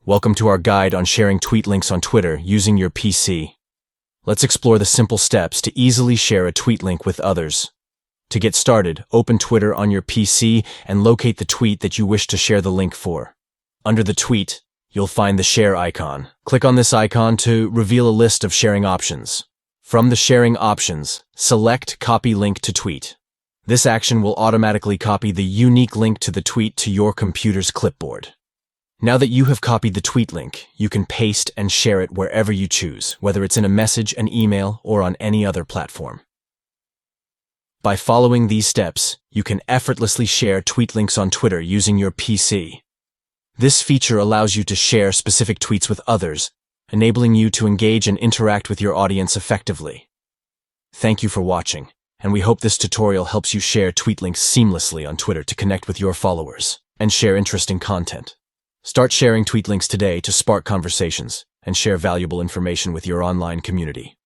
Welcome to our guide on sharing tweet links on Twitter using your PC. Let's explore the simple steps to easily share a tweet link with others. To get started, open Twitter on your PC and locate the tweet that you wish to share the link for. Under the tweet, you'll find the share icon. Click on this icon to reveal a list of sharing options. From the sharing options, select Copy Link to Tweet. This action will automatically copy the unique link to the tweet to your computer's clipboard. Now that you have copied the tweet link, you can paste and share it wherever you choose, whether it's in a message, an email, or on any other platform. By following these steps, you can effortlessly share tweet links on Twitter using your PC. This feature allows you to share specific tweets with others, enabling you to engage and interact with your audience effectively. Thank you for watching, and we hope this tutorial helps you share tweet links seamlessly on Twitter to connect with your followers and share interesting content. Start sharing tweet links today to spark conversations and share valuable information with your online community.